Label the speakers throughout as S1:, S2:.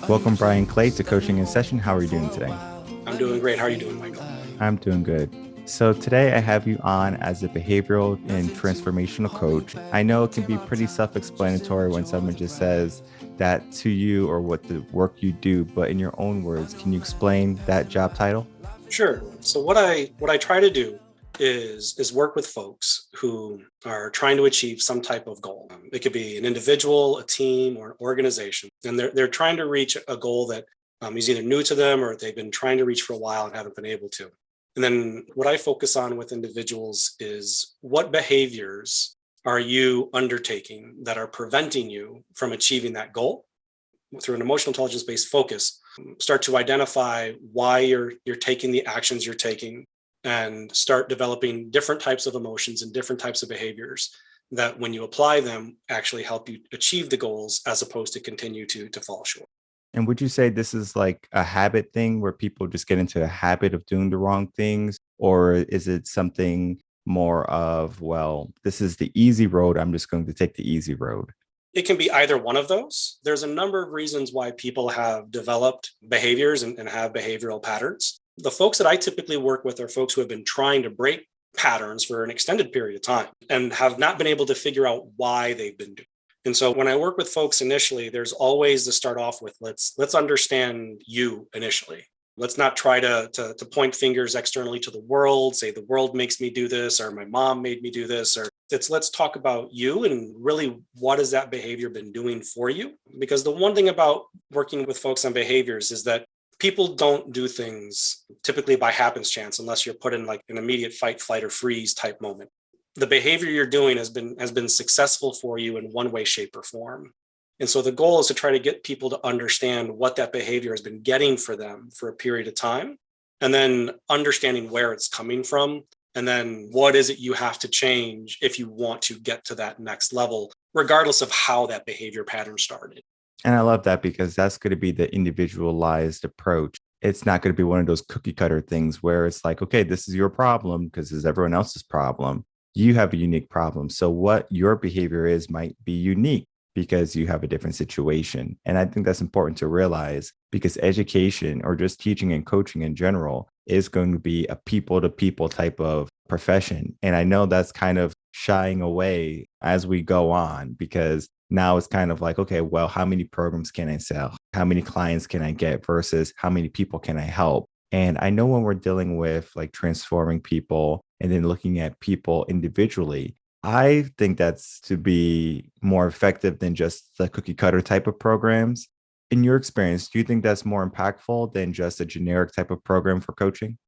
S1: Welcome, Brian Clate, to Coaching in Session. How are you doing today?
S2: I'm doing great. How are you doing, Michael?
S1: I'm doing good. So, today I have you on as a behavioral and transformational coach. I know it can be pretty self explanatory when someone just says that to you or what the work you do, but in your own words, can you explain that job title?
S2: Sure. So what I try to do is work with folks who are trying to achieve some type of goal. It could be an individual, a team, or an organization, and they're trying to reach a goal that is either new to them or they've been trying to reach for a while and haven't been able to. And then what I focus on with individuals is what behaviors are you undertaking that are preventing you from achieving that goal through an emotional intelligence based focus. Start to identify why you're taking the actions you're taking and start developing different types of emotions and different types of behaviors that when you apply them actually help you achieve the goals as opposed to continue to fall short.
S1: And would you say this is like a habit thing where people just get into a habit of doing the wrong things? Or is it something more of, well, this is the easy road. I'm just going to take the easy road?
S2: It can be either one of those. There's a number of reasons why people have developed behaviors and have behavioral patterns. The folks that I typically work with are folks who have been trying to break patterns for an extended period of time and have not been able to figure out why they've been doing it. And so when I work with folks initially, there's always to start off with let's understand you initially. Let's not try to point fingers externally to the world, say the world makes me do this, or my mom made me do this, or let's talk about you and really what has that behavior been doing for you? Because the one thing about working with folks on behaviors is that people don't do things typically by happenstance unless you're put in like an immediate fight, flight, or freeze type moment. The behavior you're doing has been successful for you in one way, shape, or form. And so the goal is to try to get people to understand what that behavior has been getting for them for a period of time, and then understanding where it's coming from. And then what is it you have to change if you want to get to that next level, regardless of how that behavior pattern started.
S1: And I love that because that's going to be the individualized approach. It's not going to be one of those cookie cutter things where it's like, okay, this is your problem because it's everyone else's problem. You have a unique problem. So what your behavior is might be unique because you have a different situation. And I think that's important to realize because education or just teaching and coaching in general is going to be a people to people type of profession. And I know that's kind of shying away as we go on because now it's kind of like, okay, well, how many programs can I sell? How many clients can I get versus how many people can I help? And I know when we're dealing with like transforming people and then looking at people individually, I think that's to be more effective than just the cookie cutter type of programs. In your experience, do you think that's more impactful than just a generic type of program for coaching?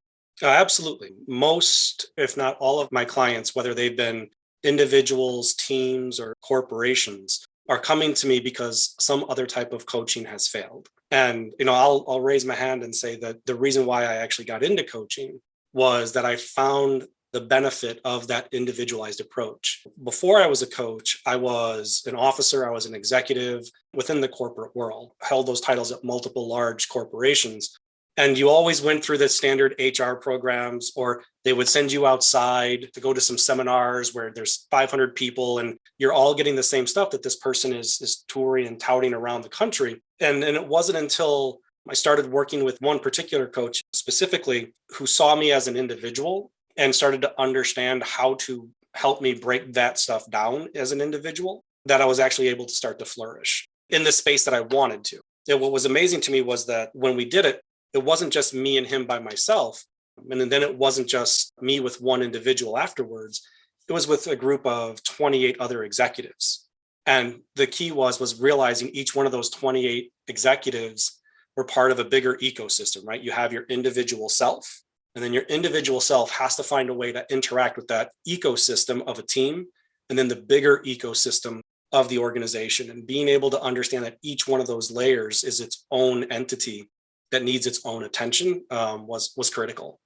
S2: Absolutely. Most, if not all of my clients, whether they've been individuals, teams, or corporations, are coming to me because some other type of coaching has failed. And I'll raise my hand and say that the reason why I actually got into coaching was that I found the benefit of that individualized approach. Before I was a coach, I was an officer, I was an executive within the corporate world, held those titles at multiple large corporations. And you always went through the standard HR programs, or they would send you outside to go to some seminars where there's 500 people and you're all getting the same stuff that this person is touring and touting around the country. And it wasn't until I started working with one particular coach specifically who saw me as an individual and started to understand how to help me break that stuff down as an individual that I was actually able to start to flourish in the space that I wanted to. And what was amazing to me was that when we did it, it wasn't just me and him by myself. And then it wasn't just me with one individual afterwards. It was with a group of 28 other executives. And the key was realizing each one of those 28 executives were part of a bigger ecosystem, right? You have your individual self, and then your individual self has to find a way to interact with that ecosystem of a team, and then the bigger ecosystem of the organization. And being able to understand that each one of those layers is its own entity that needs its own attention was critical.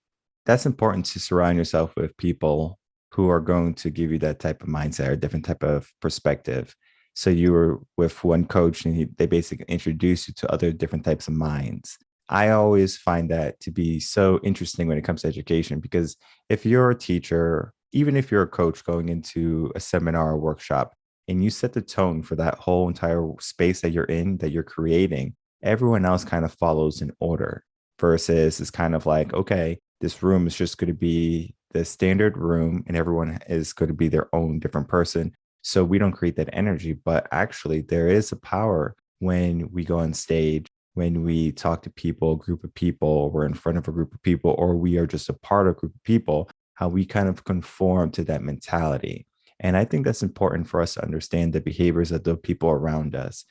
S1: That's important to surround yourself with people who are going to give you that type of mindset or different type of perspective. So you were with one coach and they basically introduced you to other different types of minds. I always find that to be so interesting when it comes to education, because if you're a teacher, even if you're a coach going into a seminar or workshop, and you set the tone for that whole entire space that you're in, that you're creating, everyone else kind of follows in order versus it's kind of like, okay, this room is just going to be the standard room and everyone is going to be their own different person. So we don't create that energy. But actually, there is a power when we go on stage, when we talk to people, a group of people, we're in front of a group of people, or we are just a part of a group of people, how we kind of conform to that mentality. And I think that's important for us to understand the behaviors of the people around us.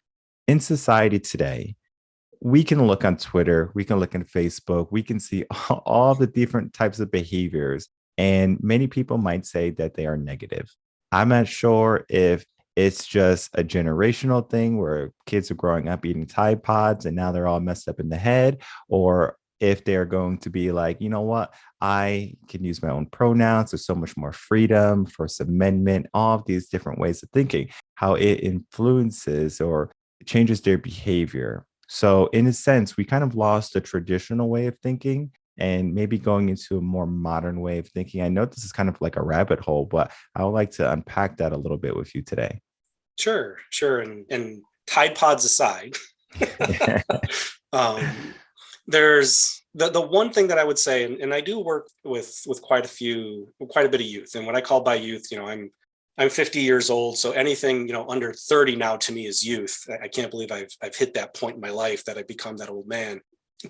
S1: In society today, we can look on Twitter, we can look on Facebook, we can see all the different types of behaviors. And many people might say that they are negative. I'm not sure if it's just a generational thing where kids are growing up eating Tide Pods and now they're all messed up in the head, or if they're going to be like, you know what, I can use my own pronouns. There's so much more freedom, First Amendment, all of these different ways of thinking, how it influences or changes their behavior. So, in a sense, we kind of lost the traditional way of thinking and maybe going into a more modern way of thinking. I know this is kind of like a rabbit hole, but I would like to unpack that a little bit with you today.
S2: Sure, sure. And Tide Pods aside, um, there's the one thing that I would say, and I do work with quite a bit of youth. And what I call by youth, I'm 50 years old, so anything under 30 now to me is youth. I can't believe I've hit that point in my life that I've become that old man.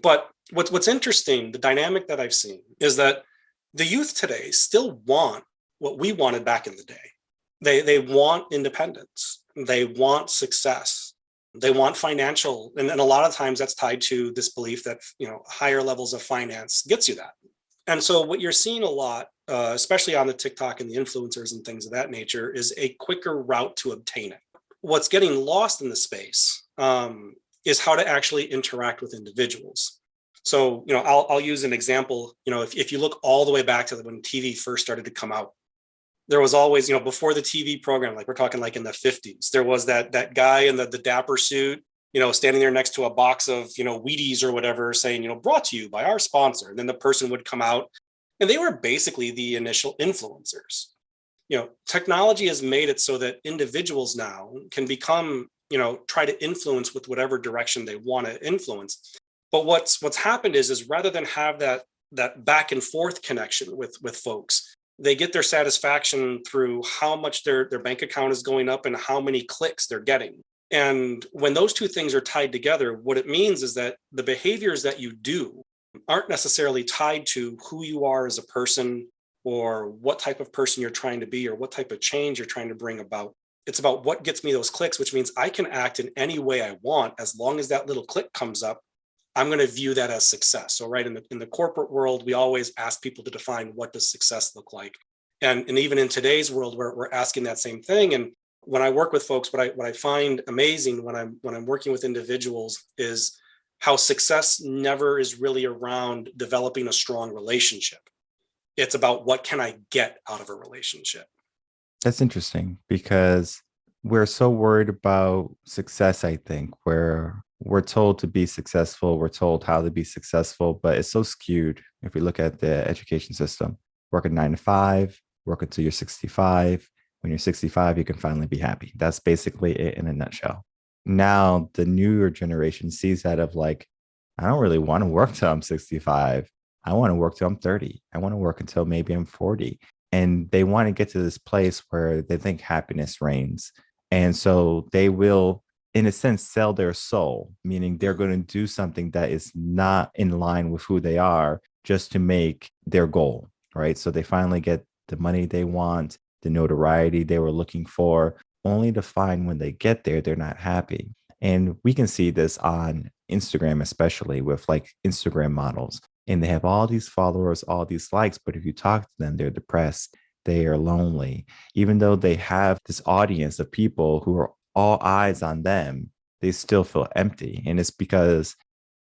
S2: But what's interesting, the dynamic that I've seen is that the youth today still want what we wanted back in the day. They want independence. They want success. They want financial, and a lot of times that's tied to this belief that higher levels of finance gets you that. And so what you're seeing a lot, especially on the TikTok and the influencers and things of that nature, is a quicker route to obtain it. What's getting lost in the space is how to actually interact with individuals. So, I'll use an example. If you look all the way back to when TV first started to come out, there was always, before the TV program, like we're talking like in the 50s, there was that guy in the dapper suit, standing there next to a box of, Wheaties or whatever, saying, brought to you by our sponsor. And then the person would come out and they were basically the initial influencers. Technology has made it so that individuals now can become, try to influence with whatever direction they want to influence. But what's happened is rather than have that back and forth connection with folks, they get their satisfaction through how much their bank account is going up and how many clicks they're getting. And when those two things are tied together, what it means is that the behaviors that you do aren't necessarily tied to who you are as a person or what type of person you're trying to be or what type of change you're trying to bring about. It's about what gets me those clicks, which means I can act in any way I want. As long as that little click comes up, I'm going to view that as success. So right in the corporate world, we always ask people to define what does success look like. And even in today's world, we're asking that same thing. And when I work with folks, what I find amazing when I'm working with individuals is how success never is really around developing a strong relationship. It's about what can I get out of a relationship.
S1: That's interesting because we're so worried about success, I think, where we're told to be successful, we're told how to be successful, but it's so skewed if we look at the education system. Work a 9 to 5, work until you're 65. When you're 65, you can finally be happy. That's basically it in a nutshell. Now, the newer generation sees that of like, I don't really want to work till I'm 65. I want to work till I'm 30. I want to work until maybe I'm 40. And they want to get to this place where they think happiness reigns. And so they will, in a sense, sell their soul, meaning they're going to do something that is not in line with who they are just to make their goal, right? So they finally get the money they want, the notoriety they were looking for, only to find when they get there, they're not happy. And we can see this on Instagram, especially with like Instagram models. And they have all these followers, all these likes, but if you talk to them, they're depressed, they are lonely. Even though they have this audience of people who are all eyes on them, they still feel empty. And it's because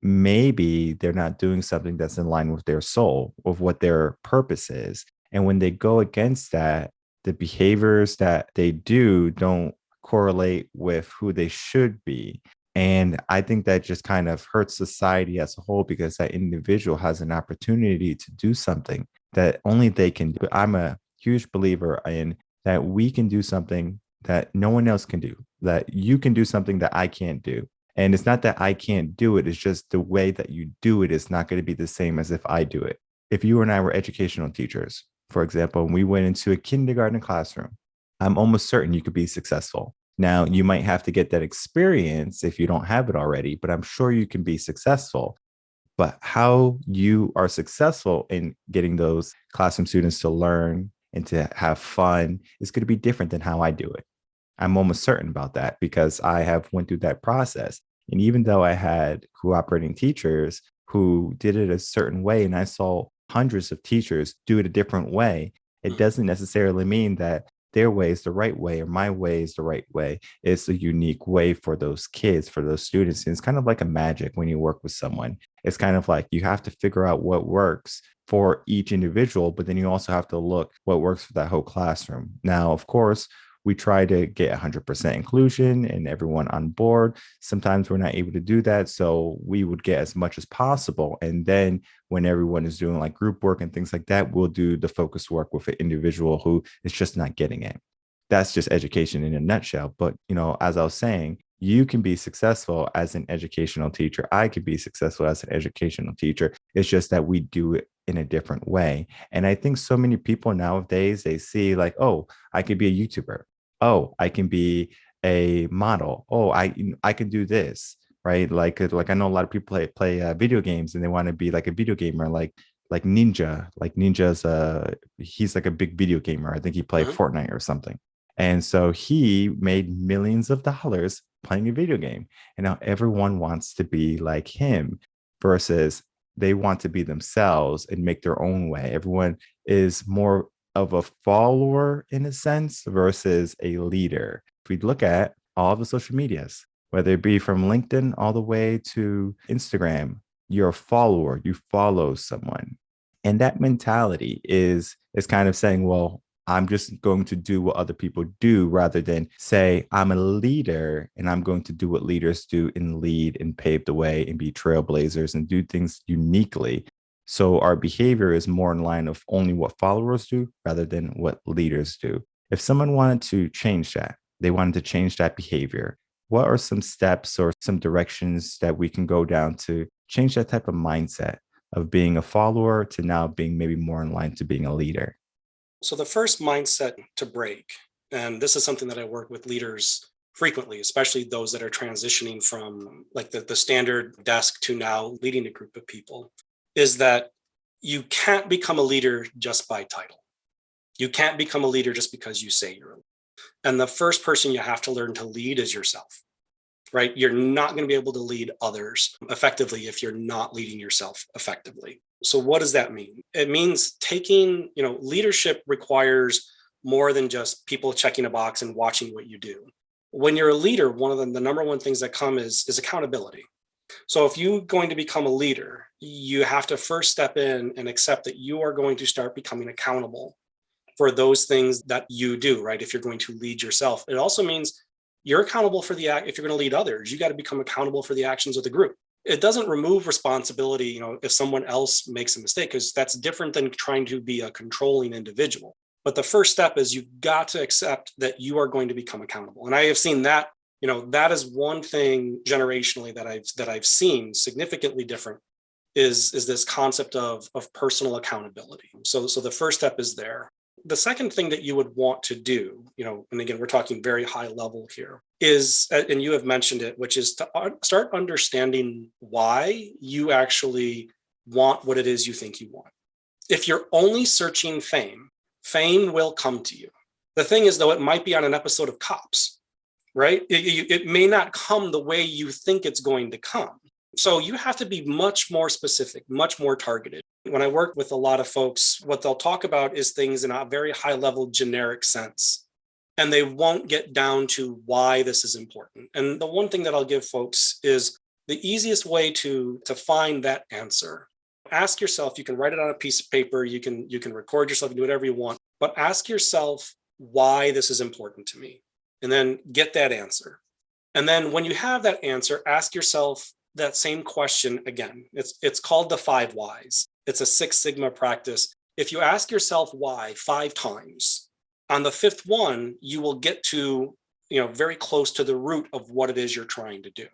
S1: maybe they're not doing something that's in line with their soul, of what their purpose is. And when they go against that, the behaviors that they do don't correlate with who they should be. And I think that just kind of hurts society as a whole because that individual has an opportunity to do something that only they can do. I'm a huge believer in that we can do something that no one else can do, that you can do something that I can't do. And it's not that I can't do it, it's just the way that you do it is not going to be the same as if I do it. If you and I were educational teachers, for example, and we went into a kindergarten classroom, I'm almost certain you could be successful. Now, you might have to get that experience if you don't have it already, but I'm sure you can be successful. But how you are successful in getting those classroom students to learn and to have fun is going to be different than how I do it. I'm almost certain about that because I have went through that process. And even though I had cooperating teachers who did it a certain way, and I saw hundreds of teachers do it a different way, it
S2: Mhm.
S1: doesn't necessarily mean that their way is the right way or my way is the right way. It's a unique way for those kids, for those students. And it's kind of like a magic when you work with someone. It's kind of like you have to figure out what works for each individual, but then you also have to look what works for that whole classroom. Now, of course, we try to get 100% inclusion and everyone on board. Sometimes we're not able to do that. So we would get as much as possible. And then when everyone is doing like group work and things like that, we'll do the focus work with an individual who is just not getting it. That's just education in a nutshell. But, as I was saying, you can be successful as an educational teacher. I could be successful as an educational teacher. It's just that we do it in a different way. And I think so many people nowadays, they see like, oh, I could be a YouTuber. Oh, I can be a model. Oh, I can do this, right? Like I know a lot of people play video games and they want to be like a video gamer, like Ninja. Like Ninja's he's like a big video gamer. I think he played
S2: Mhm.
S1: Fortnite or something. And so he made millions of dollars playing a video game. And now everyone wants to be like him versus they want to be themselves and make their own way. Everyone is more of a follower in a sense versus a leader. If we look at all the social medias, whether it be from LinkedIn all the way to Instagram, you're a follower, you follow someone. And that mentality is kind of saying, well, I'm just going to do what other people do rather than say I'm a leader and I'm going to do what leaders do and lead and pave the way and be trailblazers and do things uniquely. So our behavior is more in line of only what followers do rather than what leaders do. If someone wanted to change that, they wanted to change that behavior, what are some steps or some directions that we can go down to change that type of mindset of being a follower to now being maybe more in line to being a leader?
S2: So the first mindset to break, and this is something that I work with leaders frequently, especially those that are transitioning from like the standard desk to now leading a group of people, is that you can't become a leader just by title. You can't become a leader just because you say you're a leader. And the first person you have to learn to lead is yourself, right? You're not going to be able to lead others effectively if you're not leading yourself effectively. So what does that mean? It means taking, leadership requires more than just people checking a box and watching what you do. When you're a leader, one of the number one things that come is accountability. So if you're going to become a leader, you have to first step in and accept that you are going to start becoming accountable for those things that you do, right? If you're going to lead yourself, it also means you're accountable for the act. If you're going to lead others, you got to become accountable for the actions of the group. It doesn't remove responsibility, if someone else makes a mistake, because that's different than trying to be a controlling individual. But the first step is you've got to accept that you are going to become accountable. And I have seen that, that is one thing generationally that I've seen significantly different is this concept of personal accountability. So the first step is there. The second thing that you would want to do, and again, we're talking very high level here, is, and you have mentioned it, which is to start understanding why you actually want what it is you think you want. If you're only searching fame, fame will come to you. The thing is, though, it might be on an episode of Cops, right? It may not come the way you think it's going to come. So you have to be much more specific, much more targeted. When I work with a lot of folks, what they'll talk about is things in a very high level, generic sense. And they won't get down to why this is important. And the one thing that I'll give folks is the easiest way to find that answer. Ask yourself, you can write it on a piece of paper, you can record yourself and do whatever you want, but ask yourself why this is important to me. And then get that answer. And then when you have that answer, ask yourself that same question again. It's called the 5 whys. It's a 6 Sigma practice. If you ask yourself why 5 times, on the 5th one, you will get to, very close to the root of what it is you're trying to do.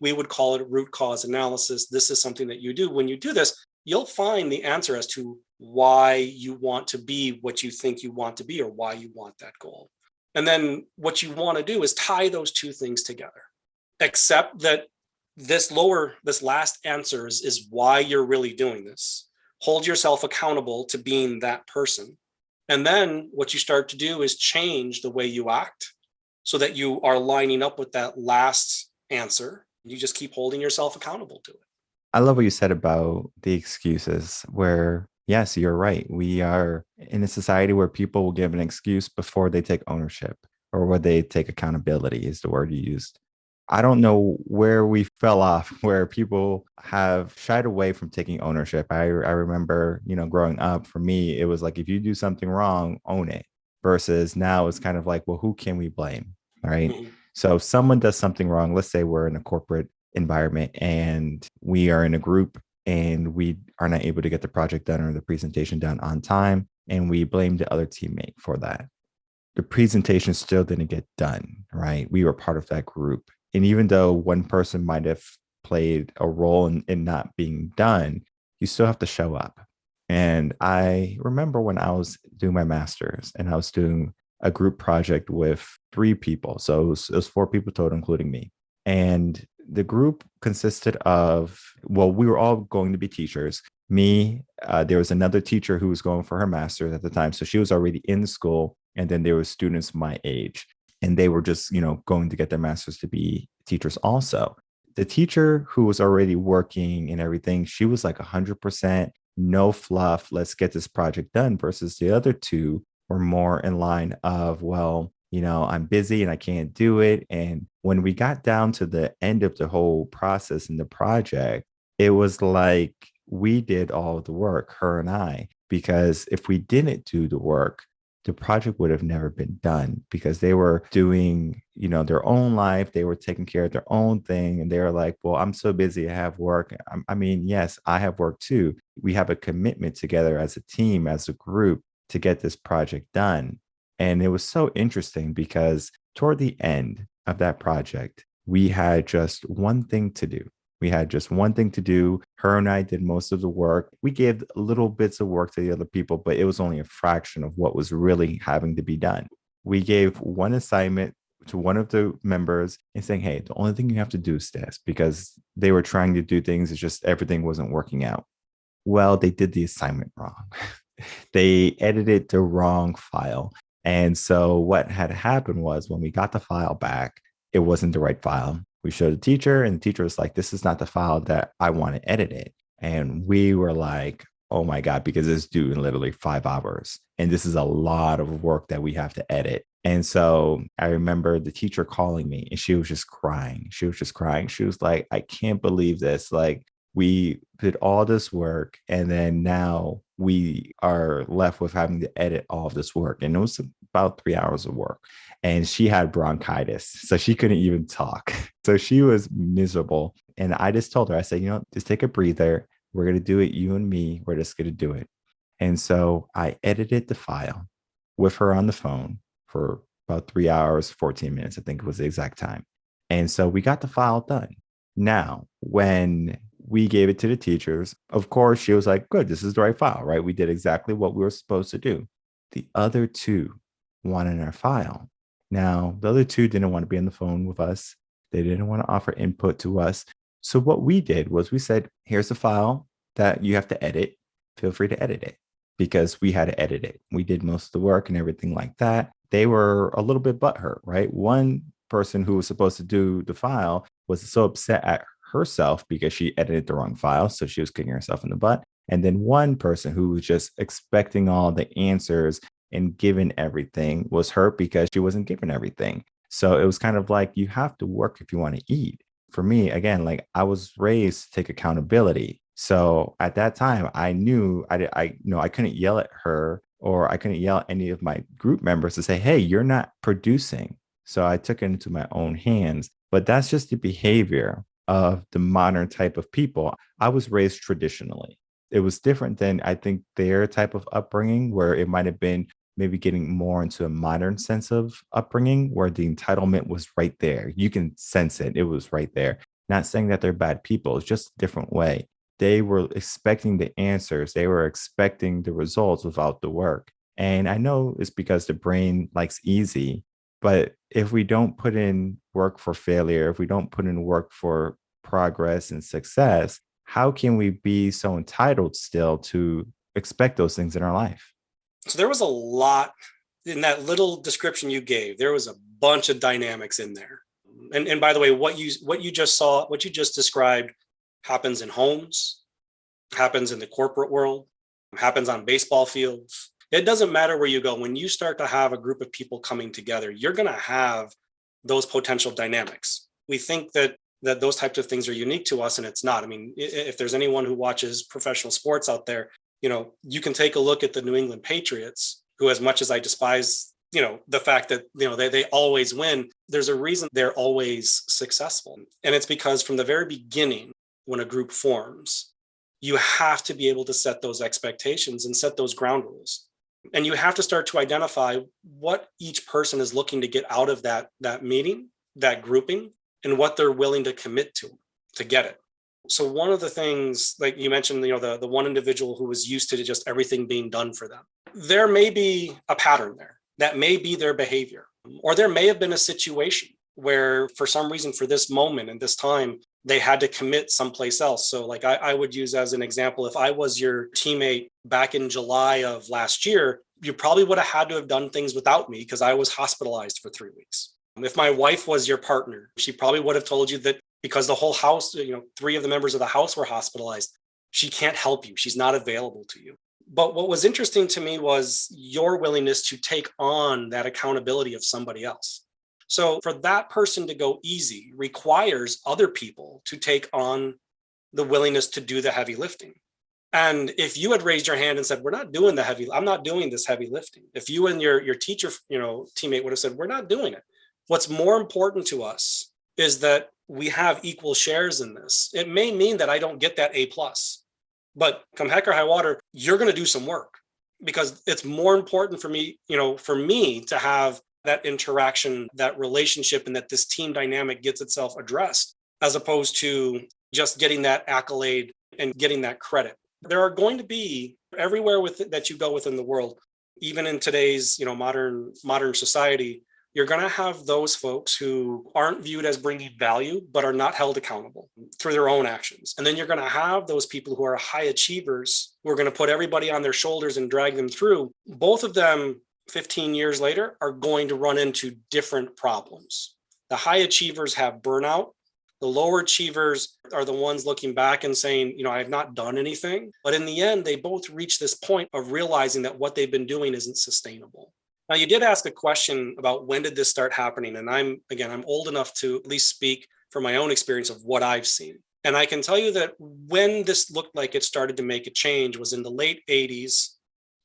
S2: We would call it root cause analysis. This is something that you do. When you do this, you'll find the answer as to why you want to be what you think you want to be, or why you want that goal. And then what you want to do is tie those two things together. Accept that this last answer is why you're really doing this. Hold yourself accountable to being that person. And then what you start to do is change the way you act so that you are lining up with that last answer. You just keep holding yourself accountable to it.
S1: I love what you said about the excuses, where, yes, you're right. We are in a society where people will give an excuse before they take ownership, or where they take accountability, is the word you used. I don't know where we fell off, where people have shied away from taking ownership. I remember, growing up, for me, it was like, if you do something wrong, own it, versus now it's kind of like, well, who can we blame? All right.
S2: Mhm.
S1: So if someone does something wrong, let's say we're in a corporate environment and we are in a group and we are not able to get the project done or the presentation done on time, and we blame the other teammate for that. The presentation still didn't get done, right? We were part of that group. And even though one person might have played a role in not being done, you still have to show up. And I remember when I was doing my master's and I was doing a group project with 3 people. So it was 4 people total, including me. And the group consisted of, well, we were all going to be teachers. Me, there was another teacher who was going for her master's at the time. So she was already in school. And then there were students my age, and they were just, going to get their master's to be teachers also. The teacher who was already working and everything, she was like 100%, no fluff, let's get this project done, versus the other 2 were more in line of, well, I'm busy and I can't do it. And when we got down to the end of the whole process in the project, it was like we did all the work, her and I, because if we didn't do the work, the project would have never been done, because they were doing, their own life. They were taking care of their own thing. And they were like, well, I'm so busy. I have work. I mean, yes, I have work too. We have a commitment together as a team, as a group, to get this project done. And it was so interesting because toward the end of that project, we had just one thing to do. We had just one thing to do. Her and I did most of the work. We gave little bits of work to the other people, but it was only a fraction of what was really having to be done. We gave one assignment to one of the members and saying, hey, the only thing you have to do is this, because they were trying to do things. It's just everything wasn't working out. Well, they did the assignment wrong. They edited the wrong file. And so what had happened was, when we got the file back, it wasn't the right file. We showed the teacher, and the teacher was like, this is not the file that I want to edit it. And we were like, oh my God, because it's due in literally 5 hours. And this is a lot of work that we have to edit. And so I remember the teacher calling me, and she was just crying. She was just crying. She was like, I can't believe this. Like, we did all this work, and then now we are left with having to edit all of this work. And it was about 3 hours of work. And she had bronchitis, so she couldn't even talk. So she was miserable. And I just told her, I said, just take a breather. We're going to do it, you and me. We're just going to do it. And so I edited the file with her on the phone for about 3 hours, 14 minutes, I think was the exact time. And so we got the file done. Now, when we gave it to the teachers, of course, she was like, good, this is the right file, right? We did exactly what we were supposed to do. The other 2 wanted our file. Now, the other 2 didn't want to be on the phone with us. They didn't want to offer input to us. So what we did was we said, here's the file that you have to edit. Feel free to edit it, because we had to edit it. We did most of the work and everything like that. They were a little bit butthurt, right? One person who was supposed to do the file was so upset at herself because she edited the wrong file. So she was kicking herself in the butt. And then one person who was just expecting all the answers and given everything was hurt because she wasn't given everything. So it was kind of like, you have to work if you want to eat. For me, again, like, I was raised to take accountability. So at that time, I knew I couldn't yell at her, or I couldn't yell at any of my group members to say, hey, you're not producing. So I took it into my own hands. But that's just the behavior of the modern type of people. I was raised traditionally. It was different than, I think, their type of upbringing, where it might have been maybe getting more into a modern sense of upbringing, where the entitlement was right there. You can sense it. It was right there. Not saying that they're bad people, it's just a different way. They were expecting the answers, they were expecting the results without the work. And I know it's because the brain likes easy, but if we don't put in work for failure, if we don't put in work for progress and success, how can we be so entitled still to expect those things in our life?
S2: So there was a lot in that little description you gave. There was a bunch of dynamics in there. And by the way, what you just saw, what you just described happens in homes, happens in the corporate world, happens on baseball fields. It doesn't matter where you go. When you start to have a group of people coming together, you're going to have those potential dynamics. We think that those types of things are unique to us, and it's not. I mean, if there's anyone who watches professional sports out there, you can take a look at the New England Patriots, who, as much as I despise, the fact that, they always win, there's a reason they're always successful. And it's because from the very beginning, when a group forms, you have to be able to set those expectations and set those ground rules. And you have to start to identify what each person is looking to get out of that meeting, that grouping, and what they're willing to commit to get it. So one of the things, like you mentioned, the one individual who was used to just everything being done for them, there may be a pattern there. That may be their behavior. Or there may have been a situation where, for some reason, for this moment and this time, they had to commit someplace else. So like I would use as an example, if I was your teammate back in July of last year, you probably would have had to have done things without me because I was hospitalized for 3 weeks. If my wife was your partner, she probably would have told you that because the whole house, 3 of the members of the house were hospitalized, she can't help you. She's not available to you. But what was interesting to me was your willingness to take on that accountability of somebody else. So for that person to go easy requires other people to take on the willingness to do the heavy lifting. And if you had raised your hand and said, I'm not doing this heavy lifting. If you and your teacher, teammate would have said, we're not doing it. What's more important to us is that we have equal shares in this. It may mean that I don't get that A+, but come heck or high water, you're going to do some work because it's more important for me, for me to have that interaction, that relationship, and that this team dynamic gets itself addressed, as opposed to just getting that accolade and getting that credit. There are going to be everywhere that you go within the world, even in today's modern society, you're going to have those folks who aren't viewed as bringing value, but are not held accountable through their own actions. And then you're going to have those people who are high achievers who are going to put everybody on their shoulders and drag them through. Both of them, 15 years later, are going to run into different problems. The high achievers have burnout. The lower achievers are the ones looking back and saying, I have not done anything. But in the end, they both reach this point of realizing that what they've been doing isn't sustainable. Now, you did ask a question about when did this start happening? And I'm old enough to at least speak from my own experience of what I've seen. And I can tell you that when this looked like it started to make a change was in the late 80s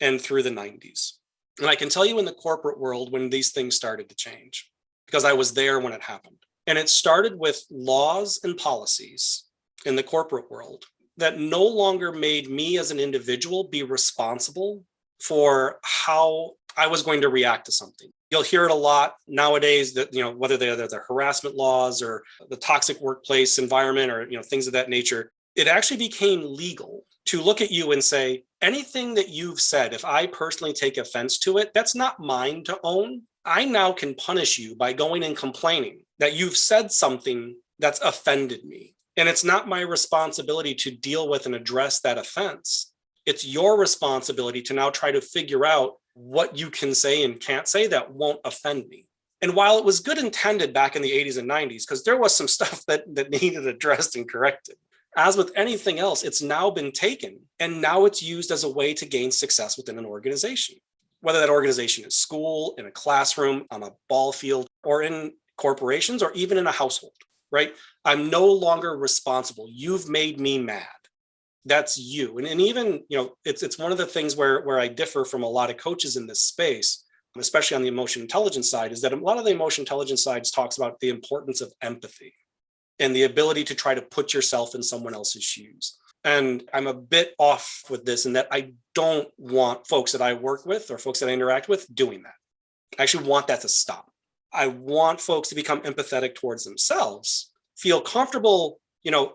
S2: and through the 90s. And I can tell you in the corporate world when these things started to change, because I was there when it happened. And it started with laws and policies in the corporate world that no longer made me as an individual be responsible for how I was going to react to something. You'll hear it a lot nowadays that, whether they're the harassment laws or the toxic workplace environment or, things of that nature, it actually became legal to look at you and say, anything that you've said, if I personally take offense to it, that's not mine to own. I now can punish you by going and complaining that you've said something that's offended me. And it's not my responsibility to deal with and address that offense. It's your responsibility to now try to figure out what you can say and can't say that won't offend me. And while it was good intended back in the 80s and 90s, because there was some stuff that needed addressed and corrected, as with anything else, it's now been taken and now it's used as a way to gain success within an organization. Whether that organization is school, in a classroom, on a ball field, or in corporations, or even in a household, right? I'm no longer responsible. You've made me mad. That's you. And even, it's one of the things where I differ from a lot of coaches in this space, especially on the emotion intelligence side, is that a lot of the emotion intelligence sides talks about the importance of empathy and the ability to try to put yourself in someone else's shoes. And I'm a bit off with this in that I don't want folks that I work with or folks that I interact with doing that. I actually want that to stop. I want folks to become empathetic towards themselves feel comfortable,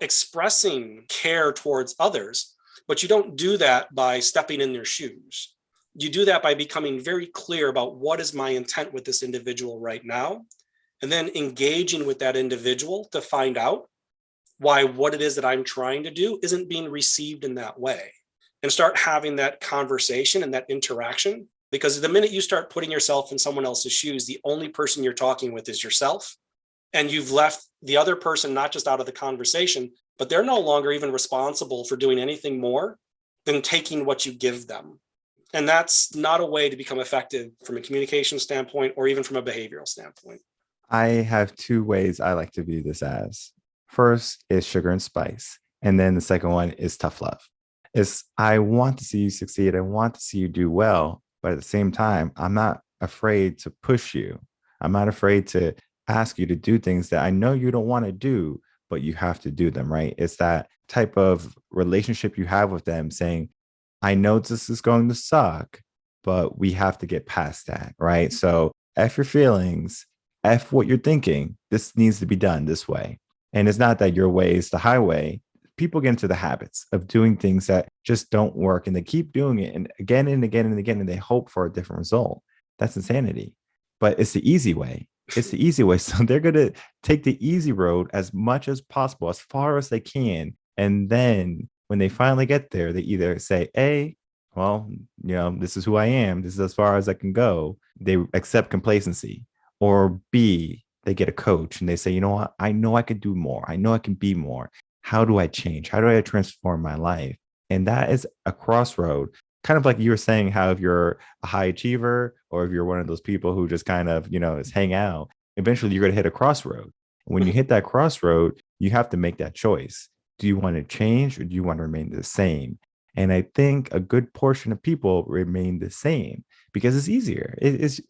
S2: expressing care towards others, but you don't do that by stepping in their shoes. You do that by becoming very clear about what is my intent with this individual right now, and then engaging with that individual to find out why what it is that I'm trying to do isn't being received in that way, and start having that conversation and that interaction. Because the minute you start putting yourself in someone else's shoes, the only person you're talking with is yourself. And you've left the other person not just out of the conversation, but they're no longer even responsible for doing anything more than taking what you give them. And that's not a way to become effective from a communication standpoint or even from a behavioral standpoint.
S1: I have two ways I like to view this as. First is sugar and spice. And then the second one is tough love. I want to see you succeed. I want to see you do well. But at the same time, I'm not afraid to push you. I'm not afraid to ask you to do things that I know you don't want to do, but you have to do them, right? It's that type of relationship you have with them saying, I know this is going to suck, but we have to get past that, right? So F your feelings, F what you're thinking. This needs to be done this way. And it's not that your way is the highway. People get into the habits of doing things that just don't work and they keep doing it and again and again and again, and they hope for a different result. That's insanity. But it's the easy way. It's the easy way. So they're going to take the easy road as much as possible, as far as they can. And then when they finally get there, they either say, A, well, this is who I am. This is as far as I can go. They accept complacency. Or B, they get a coach and they say, you know what? I know I could do more. I know I can be more. How do I change? How do I transform my life? And that is a crossroad. Kind of like you were saying, how if you're a high achiever or if you're one of those people who just kind of, is hang out, eventually you're going to hit a crossroad. When you hit that crossroad, you have to make that choice. Do you want to change or do you want to remain the same? And I think a good portion of people remain the same because it's easier. It's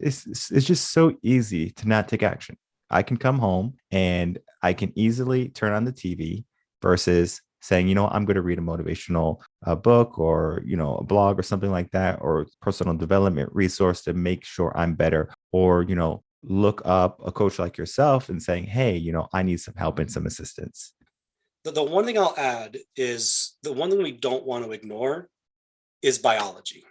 S1: just so easy to not take action. I can come home and I can easily turn on the TV versus saying, I'm going to read a motivational book or, a blog or something like that, or personal development resource to make sure I'm better, or, look up a coach like yourself and saying, hey, I need some help and some assistance.
S2: The one thing I'll add is the one thing we don't want to ignore is biology.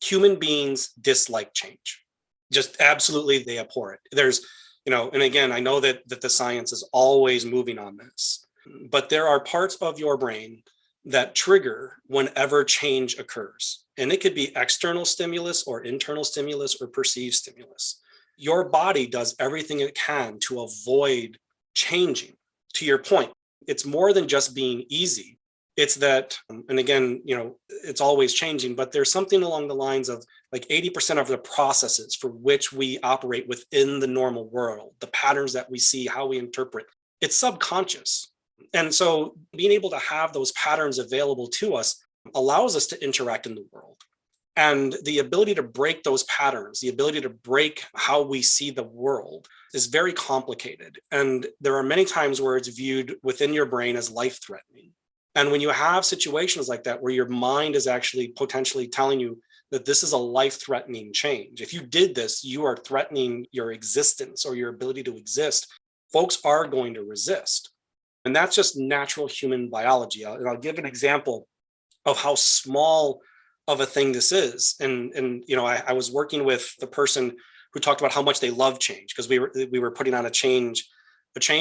S2: Human beings dislike change. Just absolutely, they abhor it. There's, and again, I know that the science is always moving on this, but there are parts of your brain that trigger whenever change occurs. And it could be external stimulus or internal stimulus or perceived stimulus. Your body does everything it can to avoid changing. To your point, it's more than just being easy. It's that, and again, it's always changing, but there's something along the lines of like 80% of the processes for which we operate within the normal world, the patterns that we see, how we interpret, it's subconscious. And so being able to have those patterns available to us allows us to interact in the world. And the ability to break those patterns, the ability to break how we see the world is very complicated. And there are many times where it's viewed within your brain as life-threatening. And when you have situations like that, where your mind is actually potentially telling you that this is a life-threatening change, if you did this, you are threatening your existence or your ability to exist, folks are going to resist. And that's just natural human biology. And I'll give an example of how small of a thing this is. And I was working with the person who talked about how much they love change, because we were putting on a change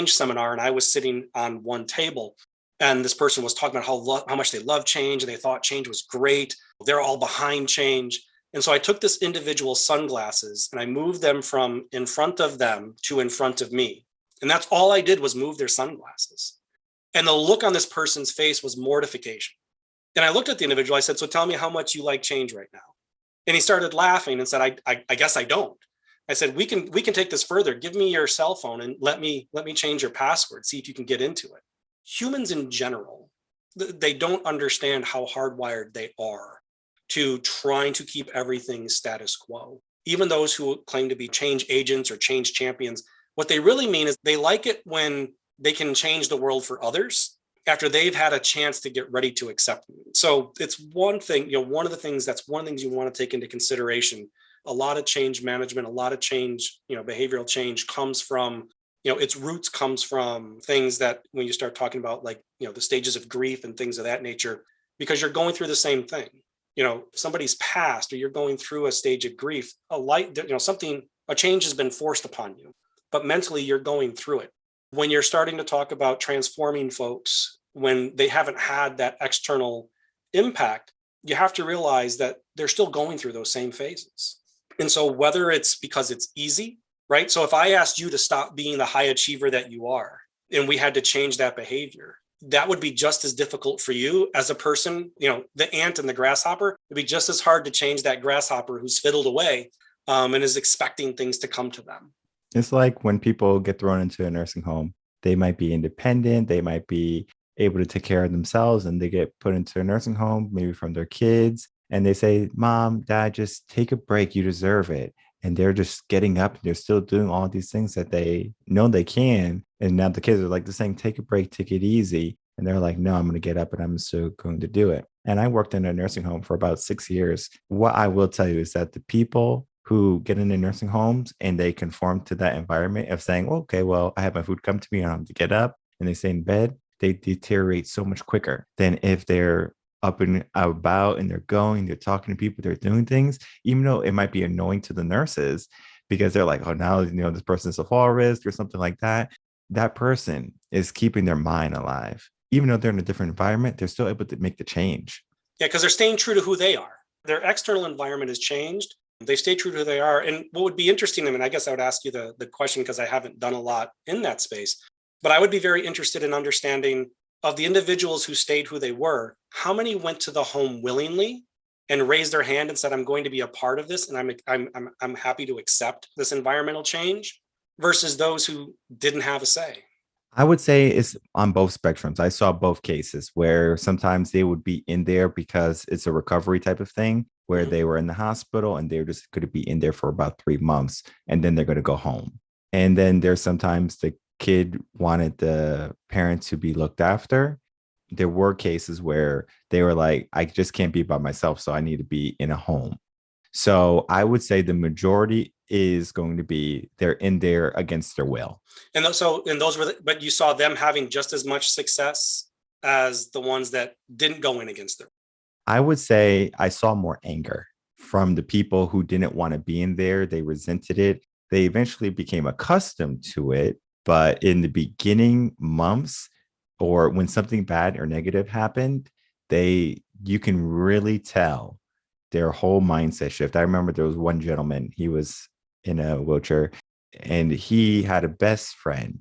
S2: seminar, and I was sitting on one table, and this person was talking about how much they love change and they thought change was great. They're all behind change. And so I took this individual's sunglasses and I moved them from in front of them to in front of me. And that's all I did was move their sunglasses. And the look on this person's face was mortification. And I looked at the individual, I said, so tell me how much you like change right now. And he started laughing and said, I guess I don't. I said, we can take this further. Give me your cell phone and let me change your password, see if you can get into it. Humans in general, they don't understand how hardwired they are to trying to keep everything status quo. Even those who claim to be change agents or change champions, what they really mean is they like it when they can change the world for others after they've had a chance to get ready to accept them. So it's one thing, one of the things you want to take into consideration. A lot of change management, a lot of change, behavioral change comes from Its roots comes from things that when you start talking about like, the stages of grief and things of that nature, because you're going through the same thing. If somebody's passed or you're going through a stage of grief, a change has been forced upon you, but mentally you're going through it. When you're starting to talk about transforming folks when they haven't had that external impact, you have to realize that they're still going through those same phases. And so whether it's because it's easy, right? So if I asked you to stop being the high achiever that you are, and we had to change that behavior, that would be just as difficult for you as a person. The ant and the grasshopper, it'd be just as hard to change that grasshopper who's fiddled away and is expecting things to come to them.
S1: It's like when people get thrown into a nursing home, they might be independent, they might be able to take care of themselves, and they get put into a nursing home, maybe from their kids, and they say, Mom, Dad, just take a break. You deserve it. And they're just getting up and they're still doing all these things that they know they can. And now the kids are like, they're saying, take a break, take it easy. And they're like, no, I'm going to get up and I'm still going to do it. And I worked in a nursing home for about 6 years. What I will tell you is that the people who get into nursing homes and they conform to that environment of saying, well, okay, well, I have my food come to me and I have to get up, and they stay in bed, they deteriorate so much quicker than if they're up and about and they're talking to people, they're doing things, even though it might be annoying to the nurses because they're like, oh, now, this person's a fall risk or something like that. That person is keeping their mind alive. Even though they're in a different environment, they're still able to make the change.
S2: Yeah, because they're staying true to who they are. Their external environment has changed. They stay true to who they are. And what would be interesting, I mean, I guess I would ask you the question because I haven't done a lot in that space, but I would be very interested in understanding of the individuals who stayed who they were, how many went to the home willingly and raised their hand and said, I'm going to be a part of this, and I'm happy to accept this environmental change, versus those who didn't have a say?
S1: I would say it's on both spectrums. I saw both cases where sometimes they would be in there because it's a recovery type of thing where
S2: Mhm.
S1: they were in the hospital and they're just going to be in there for about 3 months and then they're going to go home. And then there's sometimes the kid wanted the parent to be looked after. There were cases where they were like, I just can't be by myself, so I need to be in a home. So I would say the majority is going to be they're in there against their will.
S2: And those were, but you saw them having just as much success as the ones that didn't go in against them.
S1: I would say I saw more anger from the people who didn't want to be in there. They resented it. They eventually became accustomed to it. But in the beginning months, or when something bad or negative happened, you can really tell their whole mindset shift. I remember there was one gentleman, he was in a wheelchair and he had a best friend.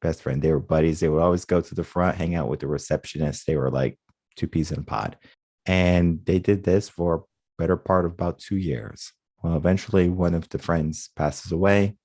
S1: Best friend. They were buddies. They would always go to the front, hang out with the receptionist. They were like two peas in a pod. And they did this for a better part of about 2 years. Well, eventually one of the friends passes away.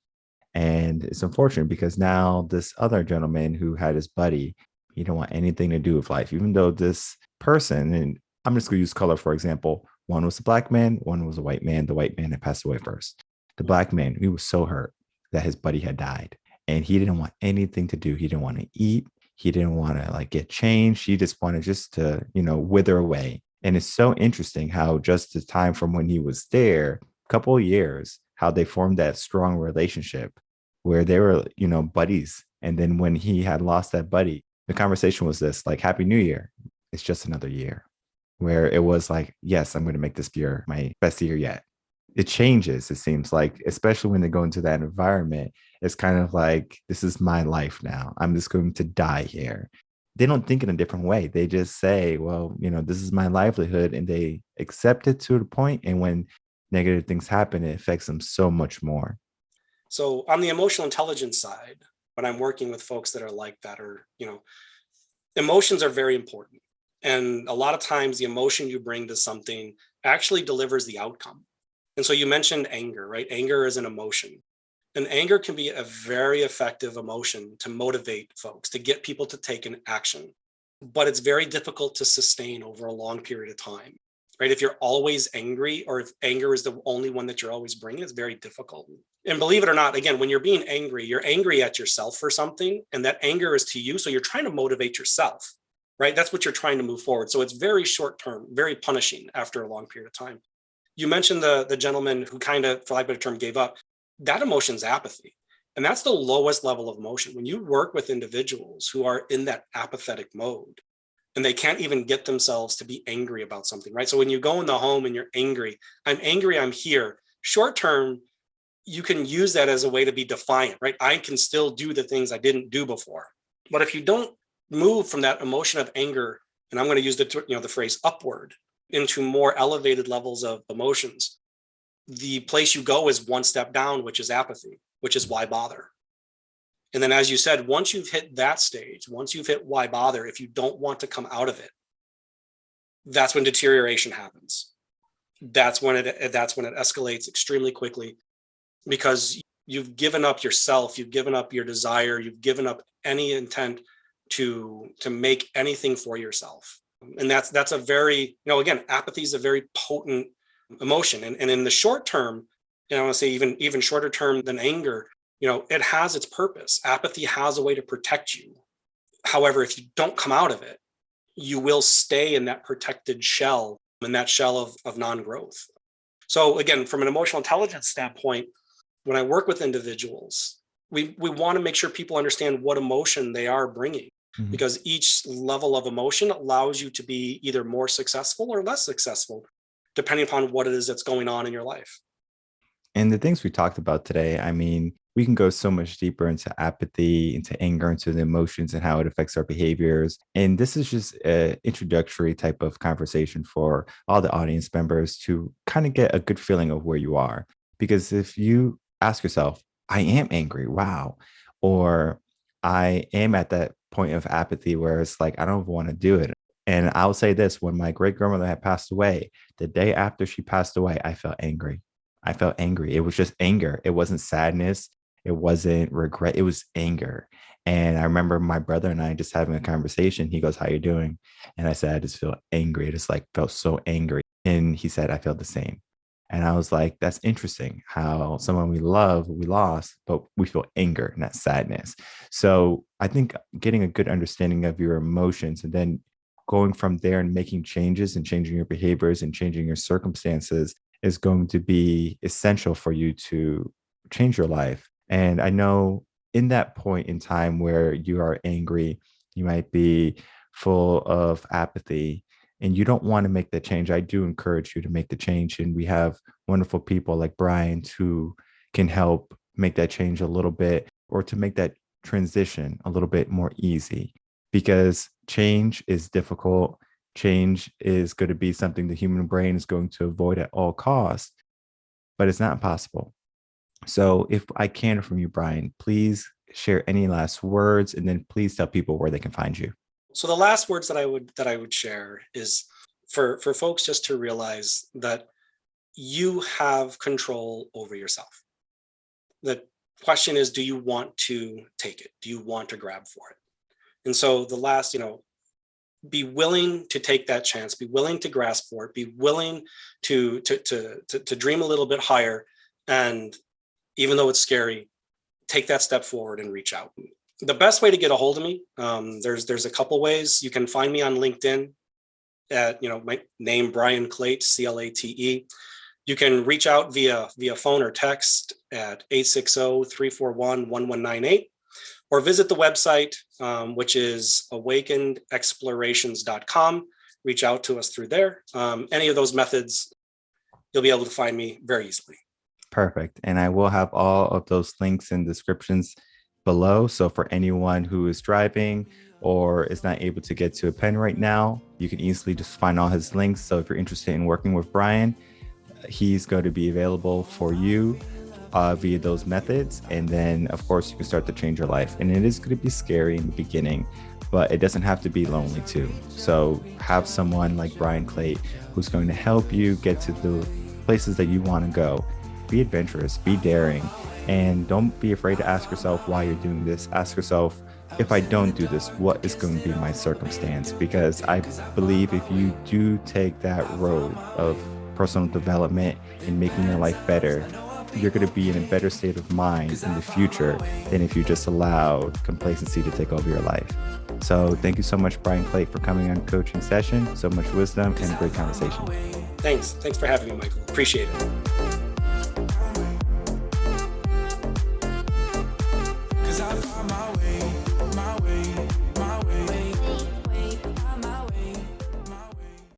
S1: And it's unfortunate because now this other gentleman who had his buddy, he don't want anything to do with life, even though this person, and I'm just going to use color, for example, one was a black man, one was a white man. The white man had passed away first. The black man, he was so hurt that his buddy had died and he didn't want anything to do. He didn't want to eat. He didn't want to like get changed. He just wanted just to, wither away. And it's so interesting how just the time from when he was there, a couple of years, how they formed that strong relationship where they were, buddies. And then when he had lost that buddy, the conversation was this like, Happy New Year. It's just another year. Where it was like, yes, I'm going to make this year my best year yet. It changes, it seems like, especially when they go into that environment. It's kind of like, this is my life now. I'm just going to die here. They don't think in a different way. They just say, well, this is my livelihood, and they accept it to the point. And when negative things happen, it affects them so much more.
S2: So on the emotional intelligence side, when I'm working with folks that are like that, or, emotions are very important. And a lot of times the emotion you bring to something actually delivers the outcome. And so you mentioned anger, right? Anger is an emotion. And anger can be a very effective emotion to motivate folks, to get people to take an action. But it's very difficult to sustain over a long period of time, right? If you're always angry, or if anger is the only one that you're always bringing, it's very difficult. And believe it or not, again, when you're being angry, you're angry at yourself for something, and that anger is to you. So you're trying to motivate yourself, right? That's what you're trying to move forward. So it's very short term, very punishing after a long period of time. You mentioned the gentleman who kind of, for lack of a better term, gave up. That emotion's apathy. And that's the lowest level of emotion. When you work with individuals who are in that apathetic mode and they can't even get themselves to be angry about something, right? So when you go in the home and you're angry, I'm here. Short term, you can use that as a way to be defiant, right? I can still do the things I didn't do before. But if you don't move from that emotion of anger, and I'm going to use the phrase upward, into more elevated levels of emotions, the place you go is one step down, which is apathy, which is why bother. And then, as you said, once you've hit that stage, once you've hit why bother, if you don't want to come out of it, that's when deterioration happens. That's when it escalates extremely quickly, because you've given up yourself, you've given up your desire, you've given up any intent to make anything for yourself. And that's a very, again, apathy is a very potent emotion. And in the short term, I want to say even shorter term than anger, it has its purpose. Apathy has a way to protect you. However, if you don't come out of it, you will stay in that protected shell, in that shell of non-growth. So again, from an emotional intelligence standpoint, when I work with individuals, we want to make sure people understand what emotion they are bringing, because each level of emotion allows you to be either more successful or less successful, depending upon what it is that's going on in your life.
S1: And the things we talked about today, I mean, we can go so much deeper into apathy, into anger, into the emotions and how it affects our behaviors. And this is just an introductory type of conversation for all the audience members to kind of get a good feeling of where you are. Because if you ask yourself, I am angry, wow, or I am at that point of apathy where it's like, I don't want to do it. And I'll say this, when my great grandmother had passed away, the day after she passed away, I felt angry. I felt angry. It was just anger. It wasn't sadness. It wasn't regret. It was anger. And I remember my brother and I just having a conversation. He goes, how you doing? And I said, I just feel angry. I just felt so angry. And he said, I felt the same. And I was like, that's interesting how someone we love, we lost, but we feel anger, not sadness. So I think getting a good understanding of your emotions and then going from there and making changes and changing your behaviors and changing your circumstances is going to be essential for you to change your life. And I know in that point in time where you are angry, you might be full of apathy and you don't want to make that change. I do encourage you to make the change. And we have wonderful people like Brian who can help make that change a little bit, or to make that transition a little bit more easy, because change is difficult. Change is going to be something the human brain is going to avoid at all costs, but it's not impossible. So if I can from you, Brian, please share any last words, and then please tell people where they can find you.
S2: So the last words that I would share is for folks just to realize that you have control over yourself. The question is, do you want to take it? Do you want to grab for it? And so the last, be willing to take that chance, be willing to grasp for it, be willing to dream a little bit higher. And even though it's scary, take that step forward and reach out. The best way to get a hold of me, there's a couple ways. You can find me on LinkedIn at, my name, Brian Clate, Clate. You can reach out via phone or text at 860-341-1198. Or visit the website, which is awakenedexplorations.com. Reach out to us through there. Any of those methods, you'll be able to find me very easily.
S1: Perfect. And I will have all of those links and descriptions below. So for anyone who is driving or is not able to get to a pen right now, you can easily just find all his links. So if you're interested in working with Brian, he's going to be available for you via those methods. And then, of course, you can start to change your life. And it is going to be scary in the beginning, but it doesn't have to be lonely too. So have someone like Brian Clate who's going to help you get to the places that you want to go. Be adventurous, be daring, and don't be afraid to ask yourself why you're doing this. Ask yourself, if I don't do this, what is going to be my circumstance? Because I believe if you do take that road of personal development and making your life better, you're going to be in a better state of mind in the future than if you just allowed complacency to take over your life. So thank you so much, Brian Clate, for coming on Coaching Session. So much wisdom and a great conversation.
S2: Thanks for having me, Michael. Appreciate it.
S3: 'cause I find my